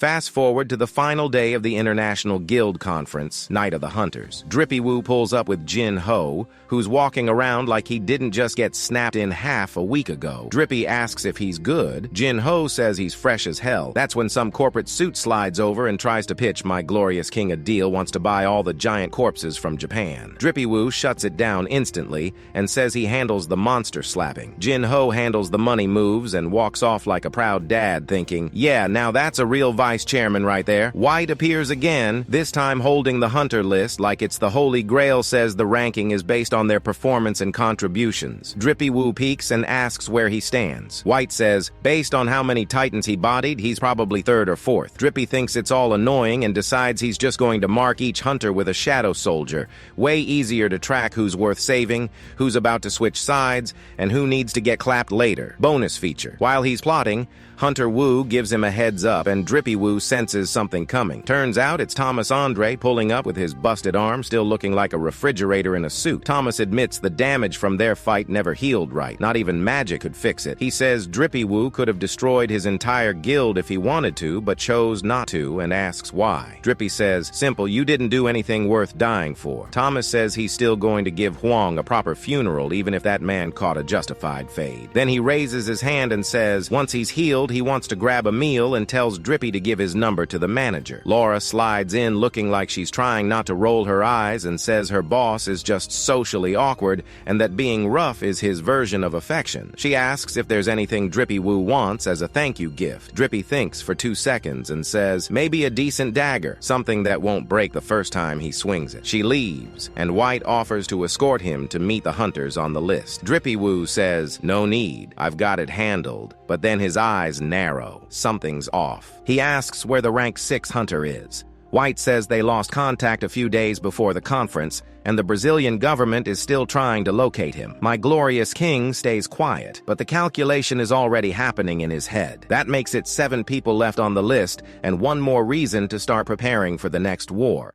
Fast forward to the final day of the International Guild Conference, Night of the Hunters. Jinwoo pulls up with Jinwoo, who's walking around like he didn't just get snapped in half a week ago. Drippy asks if he's good. Jinwoo says he's fresh as hell. That's when some corporate suit slides over and tries to pitch my glorious king a deal, wants to buy all the giant corpses from Japan. Jinwoo shuts it down instantly and says he handles the monster slapping. Jinwoo handles the money moves and walks off like a proud dad, thinking, yeah, now that's a real vice chairman right there. White appears again, this time holding the hunter list like it's the Holy Grail, says the ranking is based on their performance and contributions. Jinwoo peeks and asks where he stands. White says, based on how many titans he bodied, he's probably third or fourth. Drippy thinks it's all annoying and decides he's just going to mark each hunter with a shadow soldier. Way easier to track who's worth saving, who's about to switch sides, and who needs to get clapped later. Bonus feature. While he's plotting, Hunter Woo gives him a heads up and Drippy Woo senses something coming. Turns out it's Thomas Andre pulling up with his busted arm still looking like a refrigerator in a suit. Thomas admits the damage from their fight never healed right. Not even magic could fix it. He says Drippy Woo could have destroyed his entire guild if he wanted to, but chose not to, and asks why. Drippy says, simple, you didn't do anything worth dying for. Thomas says he's still going to give Huang a proper funeral even if that man caught a justified fade. Then he raises his hand and says once he's healed, he wants to grab a meal and tells Drippy to give his number to the manager. Laura slides in looking like she's trying not to roll her eyes and says her boss is just socially awkward and that being rough is his version of affection. She asks if there's anything Drippy Woo wants as a thank you gift. Drippy thinks for 2 seconds and says maybe a decent dagger, something that won't break the first time he swings it. She leaves, and White offers to escort him to meet the hunters on the list. Drippy Woo says, no need, I've got it handled, but then his eyes narrow. Something's off. He asks where the rank 6 hunter is. White says they lost contact a few days before the conference, and the Brazilian government is still trying to locate him. My glorious king stays quiet, but the calculation is already happening in his head. That makes it 7 people left on the list, and one more reason to start preparing for the next war.